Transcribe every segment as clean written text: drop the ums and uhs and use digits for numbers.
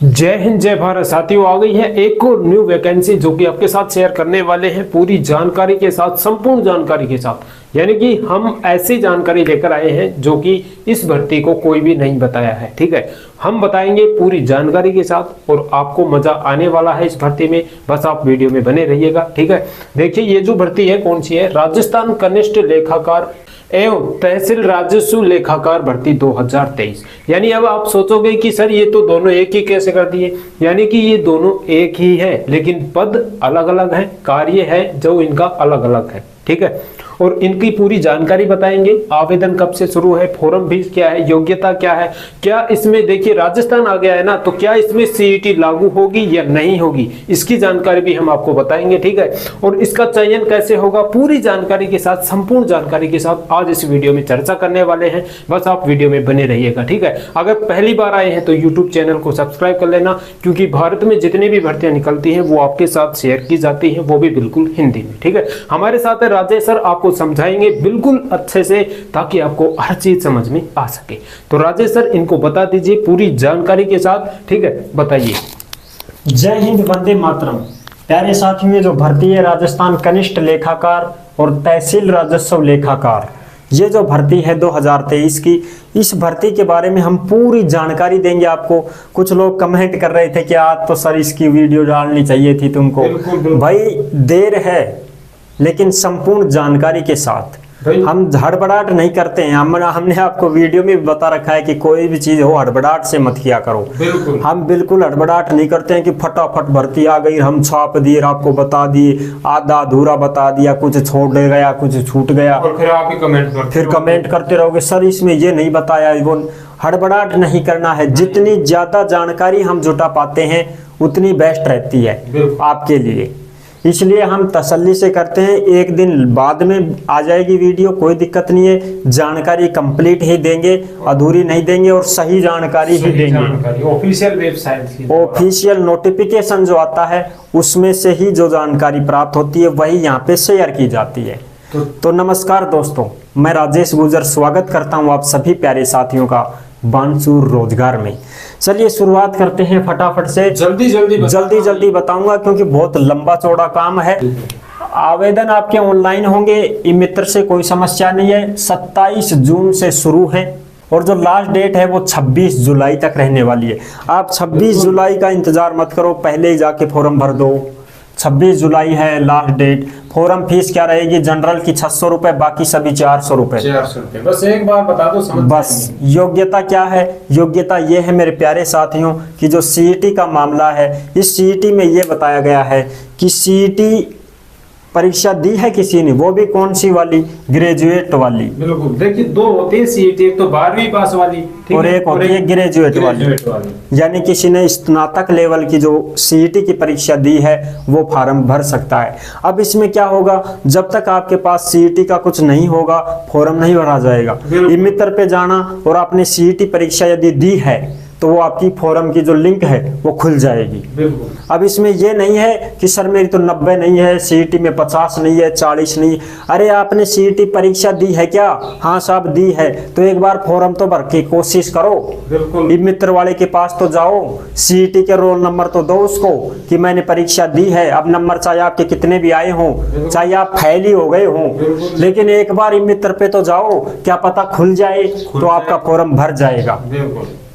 जय हिंद जय भारत साथियों, आ गई है एक और न्यू वैकेंसी जो कि आपके साथ शेयर करने वाले हैं पूरी जानकारी के साथ, संपूर्ण जानकारी के साथ। यानी कि हम ऐसी जानकारी लेकर आए हैं जो कि इस भर्ती को कोई भी नहीं बताया है। ठीक है, हम बताएंगे पूरी जानकारी के साथ और आपको मजा आने वाला है इस भर्ती में। बस आप वीडियो में बने रहिएगा। ठीक है, देखिए ये जो भर्ती है कौन सी है, राजस्थान कनिष्ठ लेखाकार एवं तहसील राजस्व लेखाकार भर्ती 2023। यानी अब आप सोचोगे कि सर ये तो दोनों एक ही कैसे कर दिए। यानी कि ये दोनों एक ही है लेकिन पद अलग अलग है, कार्य है जो इनका अलग अलग है। ठीक है, और इनकी पूरी जानकारी बताएंगे। आवेदन कब से शुरू है, फॉर्म फीस क्या है, योग्यता क्या है, क्या इसमें देखिए राजस्थान आ गया है ना, तो क्या इसमें सीईटी लागू होगी या नहीं होगी, इसकी जानकारी भी हम आपको बताएंगे। ठीक है, और इसका चयन कैसे होगा, पूरी जानकारी के साथ, संपूर्ण जानकारी के साथ आज इस वीडियो में चर्चा करने वाले हैं। बस आप वीडियो में बने रहिएगा। ठीक है, अगर पहली बार आए हैं तो यूट्यूब चैनल को सब्सक्राइब कर लेना, क्योंकि भारत में जितनी भी भर्तियां निकलती हैं वो आपके साथ शेयर की जाती है, वो भी बिल्कुल हिंदी में। ठीक है, हमारे साथ है राजेश सर, आपको समझाएंगे बिल्कुल अच्छे से ताकि आपको हर चीज समझ में आ सके। तो राजेश सर इनको बता दीजिए पूरी जानकारी के साथ। ठीक है, बताइए। जय हिंद, वंदे मातरम। प्यारे साथियों, ये जो भर्ती है राजस्थान कनिष्ठ लेखाकार और तहसील राजस्व लेखाकार, ये जो भर्ती है 2023 की, इस भर्ती के बारे में हम पूरी जानकारी देंगे आपको। कुछ लोग कमेंट कर रहे थे कि आज तो सर इसकी वीडियो डालनी चाहिए थी तुमको। भाई देर है लेकिन संपूर्ण जानकारी के साथ, हम हड़बड़ाहट नहीं करते हैं। हमने आपको वीडियो में बता रखा है कि कोई भी चीज हो हड़बड़ाहट से मत किया करो। हम बिल्कुल हड़बड़ाहट नहीं करते हैं कि फटाफट भर्ती आ गई हम छाप दिए, आपको बता दिए, आधा अधूरा बता दिया, कुछ छोड़ गया, कुछ छूट गया और फिर आप ही कमेंट करते रहोगे सर इसमें ये नहीं बताया। वो हड़बड़ाहट नहीं करना है। जितनी ज्यादा जानकारी हम जुटा पाते हैं उतनी बेस्ट रहती है आपके लिए, इसलिए हम तसल्ली से करते हैं। एक दिन बाद में आ जाएगी वीडियो, कोई दिक्कत नहीं है। जानकारी कंप्लीट ही देंगे, अधूरी नहीं देंगे और सही जानकारी ही देंगे। ऑफिशियल वेबसाइट, ऑफिशियल नोटिफिकेशन जो आता है उसमें से ही जो जानकारी प्राप्त होती है वही यहाँ पे शेयर की जाती है। तो नमस्कार दोस्तों, मैं राजेश गुजर स्वागत करता हूँ आप सभी प्यारे साथियों का बानसूर रोजगार में। चलिए शुरुआत करते हैं फटाफट से। जल्दी बताऊंगा क्योंकि बहुत लंबा चौड़ा काम है। आवेदन आपके ऑनलाइन होंगे, ई मित्र से कोई समस्या नहीं है। 27 जून से शुरू है और जो लास्ट डेट है वो 26 जुलाई तक रहने वाली है। आप 26 जुलाई का इंतजार मत करो, पहले ही जाके फॉर्म भर दो। 26 जुलाई है लास्ट डेट। फॉर्म फीस क्या रहेगी, जनरल की 600 रुपए, बाकी सभी 400 रुपए। बस एक बार बता दो समझ। बस योग्यता क्या है, योग्यता ये है मेरे प्यारे साथियों कि जो सीईटी का मामला है, इस सीईटी में ये बताया गया है कि सीईटी परीक्षा दी है किसी ने, वो भी कौन सी वाली, ग्रेजुएट वाली। बिल्कुल, देखिए दो होती है सीईटी, एक तो 12वीं पास वाली और एक होती है ग्रेजुएट वाली। यानी किसी ने स्नातक लेवल की जो सीईटी की परीक्षा दी है वो फॉर्म भर सकता है। अब इसमें क्या होगा, जब तक आपके पास सीईटी का कुछ नहीं होगा फॉर्म नहीं भरा जाएगा। ई मित्र पे जाना और आपने सीईटी परीक्षा यदि दी है तो वो आपकी फॉर्म की जो लिंक है वो खुल जाएगी। अब इसमें ये नहीं है कि सर मेरी तो 90 नहीं है, सीईटी में 50 नहीं है, 40 नहीं। अरे आपने सीईटी परीक्षा दी है क्या? हाँ साहब दी है, तो एक बार फॉर्म तो भर के कोशिश करो। ई मित्र वाले के पास तो जाओ, सीईटी के रोल नंबर तो दो उसको कि मैंने परीक्षा दी है। अब नंबर चाहे आपके कितने भी आए हों, चाहे आप फेल ही हो गए हों, लेकिन एक बार ई मित्र पे तो जाओ, क्या पता खुल जाए तो आपका फॉर्म भर जाएगा।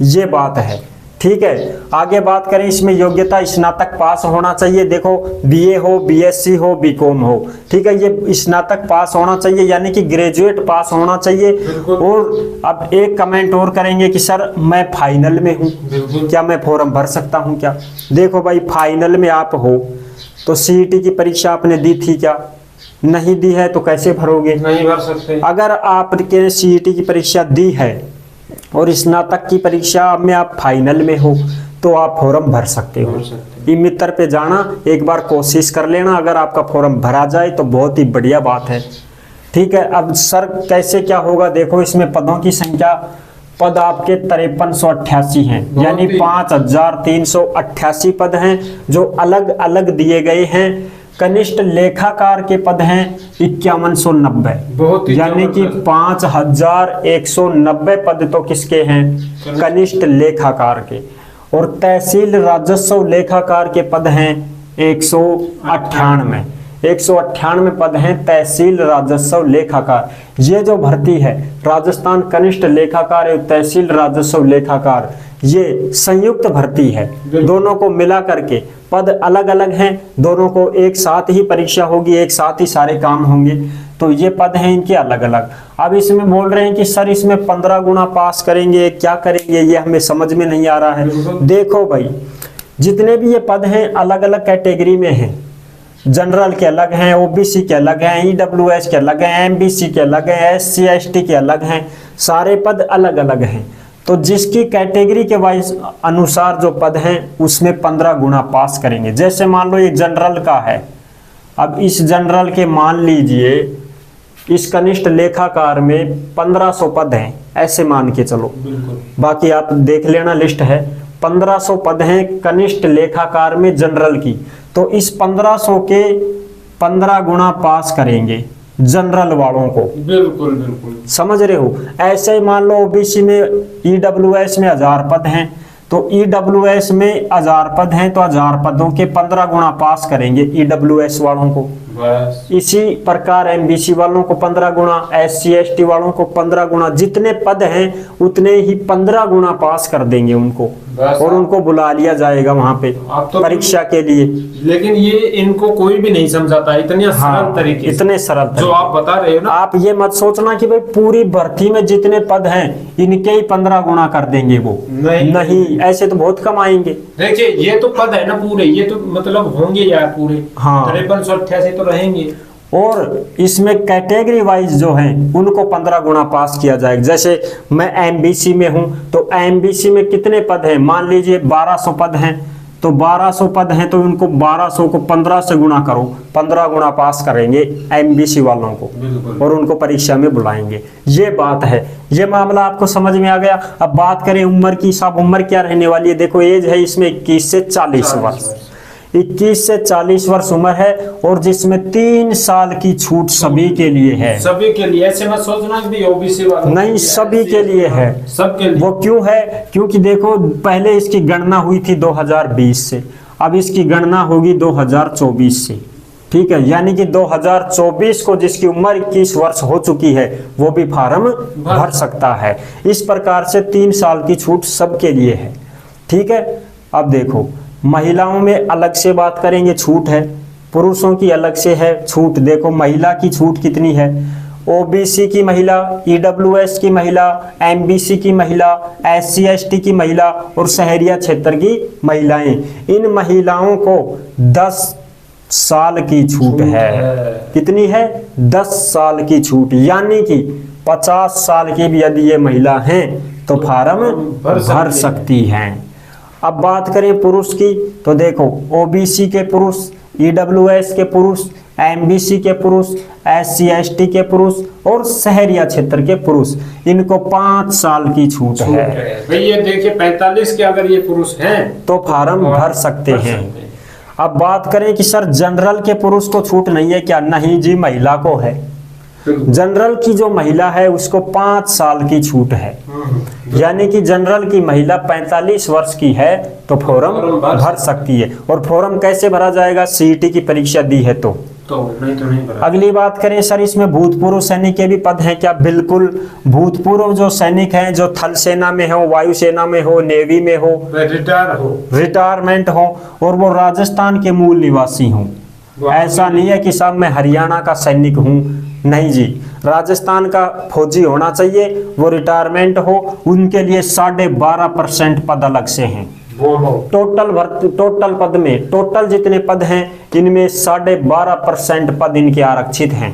ये बात है। ठीक है, आगे बात करें इसमें योग्यता स्नातक पास होना चाहिए। देखो बीए हो, बीएससी हो, बीकॉम हो, ठीक है, ये स्नातक पास होना चाहिए यानी कि ग्रेजुएट पास होना चाहिए। और अब एक कमेंट और करेंगे कि सर मैं फाइनल में हूँ, क्या मैं फॉर्म भर सकता हूँ क्या? देखो भाई, फाइनल में आप हो तो सीईटी की परीक्षा आपने दी थी क्या? नहीं दी है तो कैसे भरोगे? नहीं भर सकते। अगर आपने सीईटी की परीक्षा दी है और स्नातक की परीक्षा में आप फाइनल में हो तो आप फॉर्म भर सकते हो। ई मित्र पे जाना, एक बार कोशिश कर लेना, अगर आपका फॉर्म भरा जाए तो बहुत ही बढ़िया बात है। ठीक है, अब सर कैसे क्या होगा, देखो इसमें पदों की संख्या, पद आपके 5388 हैं, यानी 5388 पद हैं जो अलग अलग दिए गए हैं। कनिष्ठ लेखाकार के पद हैं 5190, यानी कि 5190 पद तो किसके हैं, कनिष्ठ लेखाकार के। और तहसील राजस्व लेखाकार के पद हैं 198। 198 पद हैं तहसील राजस्व लेखाकार। ये जो भर्ती है राजस्थान कनिष्ठ लेखाकार एवं तहसील राजस्व लेखाकार, ये संयुक्त भर्ती है। दोनों को मिला करके पद अलग अलग हैं, दोनों को एक साथ ही परीक्षा होगी, एक साथ ही सारे काम होंगे। तो ये पद हैं इनके अलग अलग। अब इसमें बोल रहे हैं कि सर इसमें 15 गुना पास करेंगे, क्या करेंगे, ये हमें समझ में नहीं आ रहा है। देखो भाई, जितने भी ये पद हैं अलग अलग कैटेगरी में हैं। जनरल के अलग हैं, ओबीसी के अलग हैं, ईडब्ल्यूएस के अलग हैं, एमबीसी के अलग हैं, एससी एसटी के अलग हैं, सारे पद अलग अलग हैं। तो जिसकी कैटेगरी के वाइज अनुसार जो पद हैं उसमें 15 गुना पास करेंगे। जैसे मान लो ये जनरल का है, अब इस जनरल के मान लीजिए इस कनिष्ठ लेखाकार में 1500 पद हैं, ऐसे मान के चलो, बाकी आप देख लेना लिस्ट है। 1500 पद हैं कनिष्ठ लेखाकार में जनरल की, तो इस 1500 के 15 गुना पास करेंगे जनरल वालों को। बिल्कुल बिल्कुल समझ रहे हो। ऐसे ही मान लो ओबीसी में ईडब्ल्यूएस में 1000 पद हैं, तो ईडब्ल्यूएस में 1000 पद हैं, तो 1000 पदों के 15 गुना पास करेंगे ईडब्ल्यूएस वालों को। बस इसी प्रकार एमबीसी वालों को 15 गुना, एससी एसटी वालों को 15 गुना, जितने पद हैं उतने ही 15 गुना पास कर देंगे उनको, और उनको बुला लिया जाएगा वहां पे तो परीक्षा के लिए। लेकिन ये इनको कोई भी नहीं समझाता इतने सरल तरीके, इतने सरल जो आप बता रहे हो ना। आप ये मत सोचना कि भाई पूरी भर्ती में जितने पद हैं इनके ही 15 गुना कर देंगे वो, नहीं ऐसे तो बहुत कम आएंगे। देखिए ये तो पद है ना पूरे, ये तो मतलब होंगे यार पूरे। हाँ 5388 तो रहेंगे। और इसमें कैटेगरी वाइज जो हैं उनको 15 गुना पास किया जाएगा। जैसे मैं एमबीसी में हूं, तो एमबीसी में कितने पद हैं, मान लीजिए 1200 पद हैं, तो 1200 पद हैं तो उनको 1200 को 15 से गुना करो, 15 गुना पास करेंगे एमबीसी वालों को, और उनको परीक्षा में बुलाएंगे। ये बात है, ये मामला आपको समझ में आ गया। अब बात करें उम्र की, साहब उम्र क्या रहने वाली है। देखो एज है इसमें 21 से 40 वर्ष, 21 से 40 वर्ष उम्र है, और जिसमें 3 साल की छूट सभी के लिए है। सभी के लिए, ऐसे मत सोचना कि ओबीसी वालों नहीं, सभी के लिए है, सबके लिए। वो क्यों है, क्योंकि देखो पहले इसकी गणना हुई थी 2020 से, अब इसकी गणना होगी 2024 से। ठीक है, यानी कि 2024 को जिसकी उम्र 21 वर्ष हो चुकी है वो भी फार्म भर सकता है। इस प्रकार से 3 साल की छूट सबके लिए है। ठीक है, अब देखो महिलाओं में अलग से बात करेंगे, छूट है, पुरुषों की अलग से है छूट। देखो महिला की छूट कितनी है, ओबीसी की महिला, ईडब्ल्यूएस की महिला, एमबीसी की महिला, एससी एसटी की महिला और शहरिया क्षेत्र की महिलाएं, इन महिलाओं को 10 साल की छूट है। कितनी है, 10 साल की छूट, यानी कि 50 साल की भी यदि ये महिला हैं तो फार्म भर सकती हैं। अब बात करें पुरुष की, तो देखो ओबीसी के पुरुष, ईडब्ल्यूएस के पुरुष, एमबीसी के पुरुष, एससी एसटी के पुरुष और शहरिया क्षेत्र के पुरुष, इनको 5 साल की छूट है। भाई ये देखिए 45 के अगर ये पुरुष हैं तो फार्म भर सकते हैं। अब बात करें कि सर जनरल के पुरुष को छूट नहीं है क्या, नहीं जी, महिला को है। जनरल की जो महिला है उसको 5 साल की छूट है, यानी कि जनरल की महिला 45 वर्ष की है तो फॉर्म भर सकती है। और फॉर्म कैसे भरा जाएगा, सीईटी की परीक्षा दी है तो नहीं भरा। अगली बात करें सर इसमें भूतपूर्व सैनिक के भी पद हैं क्या, बिल्कुल। भूतपूर्व जो सैनिक हैं, जो थल सेना में हो, वायुसेना में हो, नेवी में हो, रिटायरमेंट हो, और वो राजस्थान के मूल निवासी हों। ऐसा नहीं है कि साहब मैं हरियाणा का सैनिक हूँ, नहीं जी, राजस्थान का फौजी होना चाहिए, वो रिटायरमेंट हो, उनके लिए 12.5% पद अलग से हैं। टोटल पद में, टोटल जितने पद हैं इनमें 12.5% पद इनके आरक्षित हैं।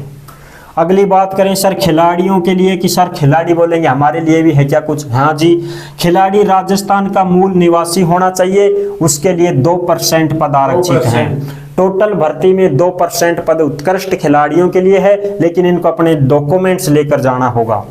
अगली बात करें सर खिलाड़ियों के लिए, कि सर खिलाड़ी बोलेंगे हमारे लिए भी है क्या कुछ, हाँ जी, खिलाड़ी राजस्थान का मूल निवासी होना चाहिए, उसके लिए 2% पद आरक्षित हैं। टोटल भर्ती में 2% पद उत्कृष्ट खिलाड़ियों के लिए है, लेकिन इनको अपने डॉक्यूमेंट्स लेकर जाना होगा।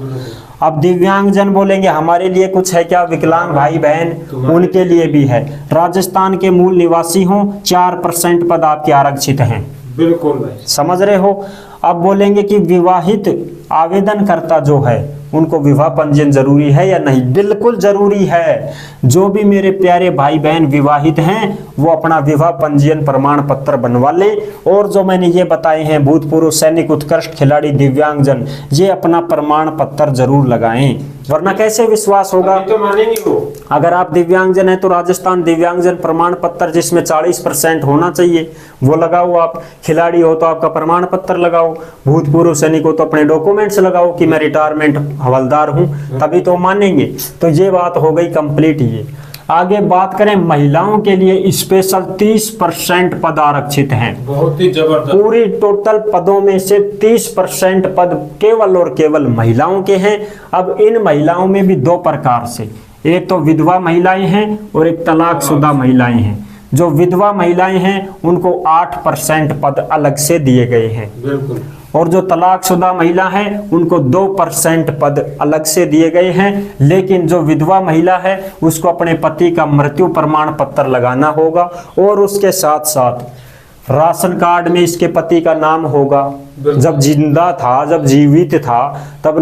अब दिव्यांगजन बोलेंगे हमारे लिए कुछ है क्या, विकलांग भाई बहन, उनके लिए भी है। राजस्थान के मूल निवासी हों, 4% पद आपके आरक्षित हैं। बिल्कुल भाई, समझ रहे हो। अब बोलेंगे कि विवाहित आवेदनकर्ता जो है उनको विवाह पंजीयन जरूरी है या नहीं? बिल्कुल जरूरी है। जो भी मेरे प्यारे भाई बहन विवाहित हैं वो अपना विवाह पंजीयन प्रमाण पत्र बनवा ले, और जो मैंने ये बताए हैं भूतपूर्व सैनिक, उत्कृष्ट खिलाड़ी, दिव्यांगजन, ये अपना प्रमाण पत्र जरूर लगाएं, वरना कैसे विश्वास होगा? तो मानेंगे वो। अगर आप दिव्यांगजन हैं तो राजस्थान दिव्यांगजन प्रमाण पत्र जिसमें 40% होना चाहिए वो लगाओ। आप खिलाड़ी हो तो आपका प्रमाण पत्र लगाओ, भूतपूर्व सैनिक हो तो अपने डॉक्यूमेंट्स लगाओ कि मैं रिटायरमेंट हवलदार हूं, तभी तो मानेंगे। तो ये बात हो गई कंप्लीट। ये आगे बात करें, महिलाओं के लिए स्पेशल 30% पद आरक्षित हैं। बहुत ही जबरदस्त। पूरी टोटल पदों में से 30% पद केवल और केवल महिलाओं के हैं। अब इन महिलाओं में भी दो प्रकार से, एक तो विधवा महिलाएं हैं और एक तलाकशुदा महिलाएं हैं। जो विधवा महिलाएं हैं उनको 8% पद अलग से दिए गए हैं, बिल्कुल, और जो तलाकशुदा महिला है उनको 2% पद अलग से दिए गए हैं। लेकिन जो विधवा महिला है उसको अपने पति का मृत्यु प्रमाण पत्र लगाना होगा, और उसके साथ साथ राशन कार्ड में इसके पति का नाम होगा। जब जिंदा था, जब जीवित था, तब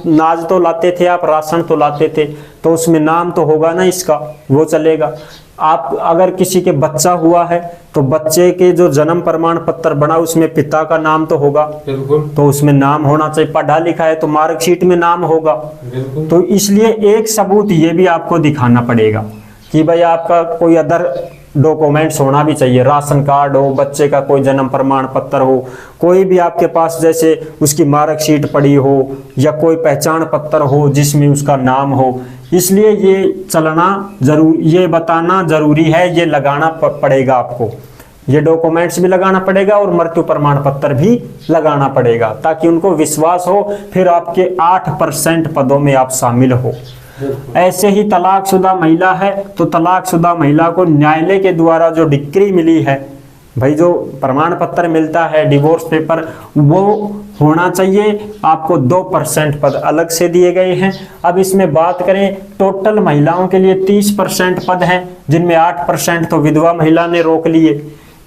नाज तो लाते थे आप, राशन तो लाते थे, तो उसमें नाम तो होगा ना इसका, वो चलेगा। आप अगर किसी के बच्चा हुआ है तो बच्चे के जो जन्म प्रमाण पत्र बना उसमें पिता का नाम तो होगा, बिल्कुल, तो उसमें नाम होना चाहिए। पढ़ा लिखा है तो मार्कशीट में नाम होगा। बिल्कुल। तो इसलिए एक सबूत ये भी आपको दिखाना पड़ेगा कि भाई आपका कोई अदर डॉक्यूमेंट्स होना भी चाहिए, राशन कार्ड हो, बच्चे का कोई जन्म प्रमाण पत्र हो, कोई भी आपके पास जैसे उसकी मार्कशीट पड़ी हो या कोई पहचान पत्र हो जिसमें उसका नाम हो। इसलिए ये चलना जरूर, ये बताना जरूरी है, ये लगाना पड़ेगा आपको। ये डॉक्यूमेंट्स भी लगाना पड़ेगा और मृत्यु प्रमाण पत्र भी लगाना पड़ेगा, ताकि उनको विश्वास हो, फिर आपके 8% पदों में आप शामिल हो। ऐसे ही तलाकशुदा महिला है तो तलाकशुदा महिला को न्यायालय के द्वारा जो डिक्री मिली है, भाई जो प्रमाण पत्र मिलता है, डिवोर्स पेपर, वो होना चाहिए। आपको 2% पद अलग से दिए गए हैं। अब इसमें बात करें, टोटल महिलाओं के लिए 30% पद हैं, जिनमें 8% तो विधवा महिला ने रोक लिए,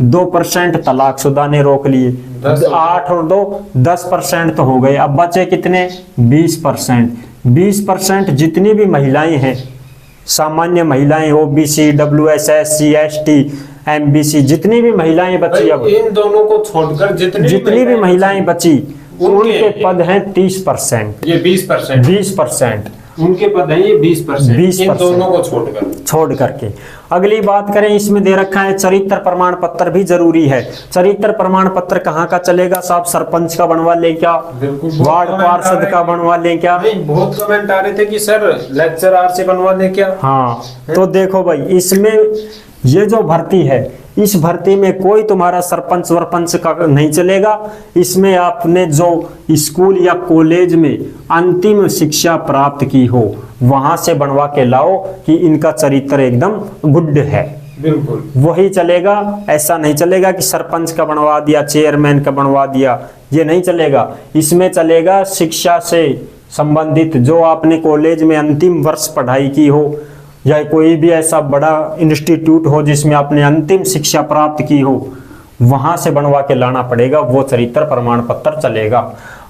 2% तलाकशुदा ने रोक लिए, 8 और 2 10% तो हो गए। अब बचे कितने? 20%। 20% जितनी भी महिलाएं हैं, सामान्य महिलाएं, ओबीसी, WSS, CST, MBC, जितनी भी महिलाएं बची, अब इन दोनों को छोड़कर जितनी भी महिलाएं बची उनके पद हैं 30%। ये 20%, 20% उनके पद हैं, ये 20%, इन दोनों को छोड़ करके। अगली बात करें, इसमें दे रखा है चरित्र प्रमाण पत्र भी जरूरी है। चरित्र प्रमाण पत्र कहाँ का चलेगा साहब? सरपंच का बनवा ले क्या, वार्ड पार्षद का बनवा ले क्या? बहुत कमेंट आ रहे थे कि सर लेक्चरर से बनवा ले क्या। हाँ, तो देखो भाई, इसमें ये जो भर्ती है, इस भर्ती में कोई तुम्हारा सरपंच वरपंच का नहीं चलेगा। इसमें आपने जो स्कूल या कॉलेज में अंतिम शिक्षा प्राप्त की हो वहां से बनवा के लाओ कि इनका चरित्र एकदम गुड है, बिल्कुल, वही चलेगा। ऐसा नहीं चलेगा कि सरपंच का बनवा दिया, चेयरमैन का बनवा दिया, ये नहीं चलेगा। इसमें चलेगा शिक्षा से संबंधित, जो आपने कॉलेज में अंतिम वर्ष पढ़ाई की हो या कोई भी ऐसा बड़ा इंस्टीट्यूट हो जिसमें आपने अंतिम शिक्षा प्राप्त की हो, वहां से बनवा के लाना पड़ेगा, वो चरित्र प्रमाण पत्र चलेगा।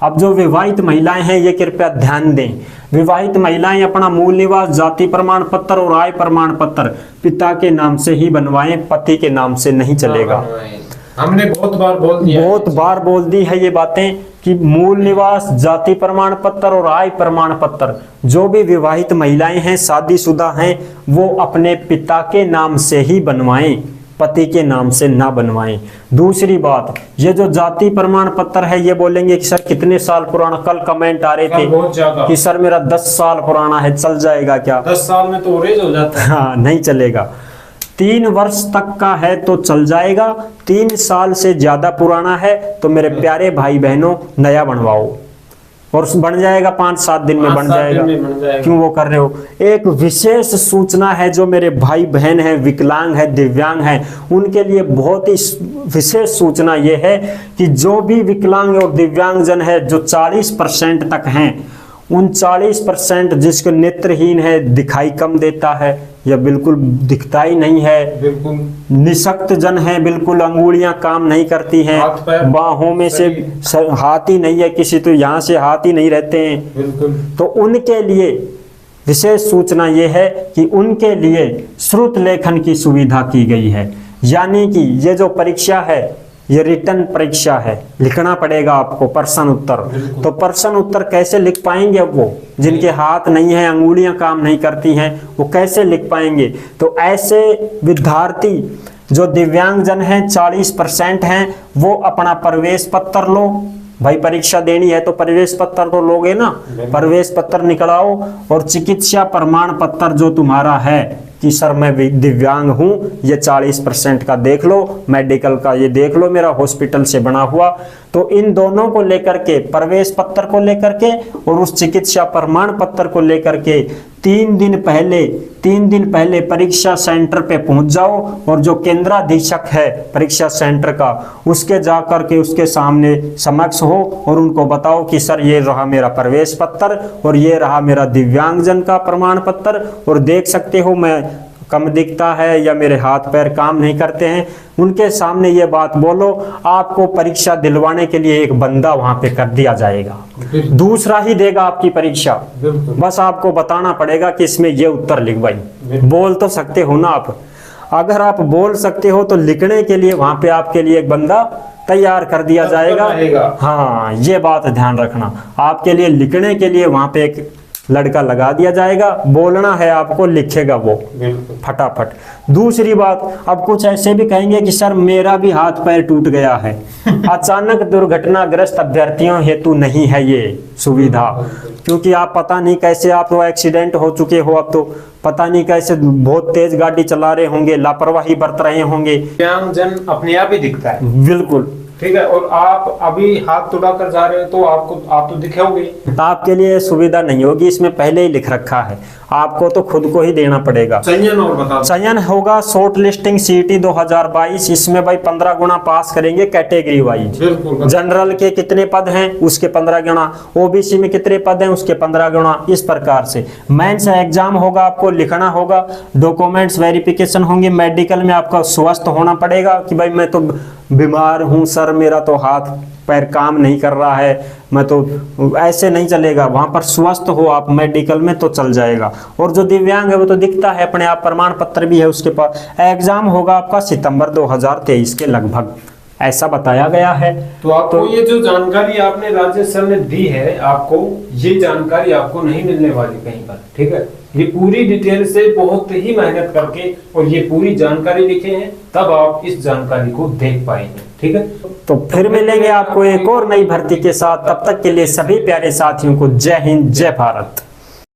अब जो विवाहित महिलाएं हैं ये कृपया ध्यान दें, विवाहित महिलाएं अपना मूल निवास, जाति प्रमाण पत्र और आय प्रमाण पत्र पिता के नाम से ही बनवाएं, पति के नाम से नहीं चलेगा। हमने बहुत बार बोल दी है ये बातें कि मूल निवास, जाति प्रमाण पत्र और आय प्रमाण पत्र जो भी विवाहित महिलाएं हैं, शादीशुदा हैं, वो अपने पिता के नाम से ही बनवाएं, पति के नाम से ना बनवाएं। दूसरी बात, ये जो जाति प्रमाण पत्र है, ये बोलेंगे कि सर कितने साल पुराना, कल कमेंट आ रहे थे कि सर मेरा 10 साल पुराना है, चल जाएगा क्या? 10 साल में तो ओरेज हो जाता है। हाँ, नहीं चलेगा। 3 वर्ष तक का है तो चल जाएगा, 3 साल से ज्यादा पुराना है तो मेरे प्यारे भाई बहनों नया बनवाओ, और बन जाएगा 5-7 दिन में बन जाएगा। क्यों वो कर रहे हो? एक विशेष सूचना है, जो मेरे भाई बहन हैं, विकलांग है, दिव्यांग हैं, उनके लिए बहुत ही विशेष सूचना ये है कि जो भी विकलांग और दिव्यांगजन है जो 40% तक हैं, उन 40% जिसको नेत्रहीन है, दिखाई कम देता है या बिल्कुल दिखता ही नहीं है, बिल्कुल निशक्त जन है, बिल्कुल अंगुलियां काम नहीं करती हैं, हाथ पैर, बाहों में से हाथ ही नहीं है, किसी तो यहाँ से हाथ ही नहीं रहते हैं, बिल्कुल। तो उनके लिए विशेष सूचना ये है कि उनके लिए श्रुत लेखन की सुविधा की गई है। यानी कि ये जो परीक्षा है ये रिटर्न परीक्षा है, लिखना पड़ेगा आपको प्रश्न उत्तर। तो प्रश्न उत्तर कैसे लिख पाएंगे अब वो जिनके हाथ नहीं है, अंगुलियां काम नहीं करती हैं, वो कैसे लिख पाएंगे? तो ऐसे विद्यार्थी जो दिव्यांगजन हैं 40% हैं, वो अपना प्रवेश पत्र लो। भाई परीक्षा देनी है तो प्रवेश पत्र तो लोगे ना, प्रवेश पत्र निकलाओ और चिकित्सा प्रमाण पत्र जो तुम्हारा है कि सर मैं दिव्यांग हूं, ये 40% का देख लो, मेडिकल का ये देख लो मेरा हॉस्पिटल से बना हुआ। तो इन दोनों को लेकर के, प्रवेश पत्र को लेकर के और उस चिकित्सा प्रमाण पत्र को लेकर के 3 दिन पहले परीक्षा सेंटर पे पहुंच जाओ और जो केंद्राधीशक है परीक्षा सेंटर का, उसके जाकर के उसके सामने समक्ष हो और उनको बताओ कि सर ये रहा मेरा प्रवेश पत्र और ये रहा मेरा दिव्यांगजन का प्रमाण पत्र, और देख सकते हो मैं कम दिखता है या मेरे हाथ पैर काम नहीं करते हैं। उनके सामने ये बात बोलो, आपको परीक्षा दिलवाने के लिए एक बंदा वहां पे कर दिया जाएगा, दूसरा ही देगा आपकी परीक्षा। बस आपको बताना पड़ेगा कि इसमें ये उत्तर लिख भाई। बोल तो सकते हो ना आप, अगर आप बोल सकते हो तो लिखने के लिए वहां पे आपके लिए एक बंदा तैयार कर दिया जाएगा। हाँ, ये बात ध्यान रखना, आपके लिए लिखने के लिए वहां पे एक लड़का लगा दिया जाएगा, बोलना है आपको, लिखेगा वो फटाफट। दूसरी बात, अब कुछ ऐसे भी कहेंगे कि सर मेरा भी हाथ पैर टूट गया है, अचानक दुर्घटनाग्रस्त अभ्यर्थियों हेतु नहीं है ये सुविधा, क्योंकि आप पता नहीं कैसे, आप तो एक्सीडेंट हो चुके हो, अब तो पता नहीं कैसे बहुत तेज गाड़ी चला रहे होंगे, लापरवाही बरत रहे होंगे। दिव्यांगजन अपने आप ही दिखता है, बिल्कुल ठीक है, और आप अभी हाथ तुड़ा कर जा रहे हो तो आप तो दिखेओगे। आपके लिए सुविधा नहीं होगी, इसमें पहले ही लिख रखा है, आपको तो खुद को ही देना पड़ेगा। चयन और बता, चयन होगा शॉर्ट लिस्टिंग सीईटी 2022, इसमें भाई 15 गुना पास करेंगे कैटेगरी वाइज। जनरल के कितने पद हैं उसके 15 गुना, ओबीसी में कितने पद हैं उसके 15 गुना, इस प्रकार से। मेंस एग्जाम होगा, आपको लिखना होगा, डॉक्यूमेंट्स वेरिफिकेशन होंगे, मेडिकल में आपका स्वस्थ होना पड़ेगा कि भाई मैं तो बीमार हूं सर, मेरा तो हाथ पैर काम नहीं कर रहा है, मैं तो ऐसे नहीं चलेगा, वहां पर स्वस्थ हो आप मेडिकल में तो चल जाएगा। और जो दिव्यांग है वो तो दिखता है अपने आप, प्रमाण पत्र भी है उसके पास। एग्जाम होगा आपका सितंबर 2023 के लगभग, ऐसा बताया गया है। तो आपको ये जो जानकारी आपने राजेश सर ने दी है, आपको ये जानकारी आपको नहीं मिलने वाली कहीं पर, ठीक है। ये पूरी डिटेल से बहुत ही मेहनत करके और ये पूरी जानकारी लिखे हैं, तब आप इस जानकारी को देख पाएंगे, ठीक है। तो फिर मिलेंगे आपको एक और नई भर्ती के साथ, तब तक के लिए सभी प्यारे साथियों को जय हिंद, जय भारत।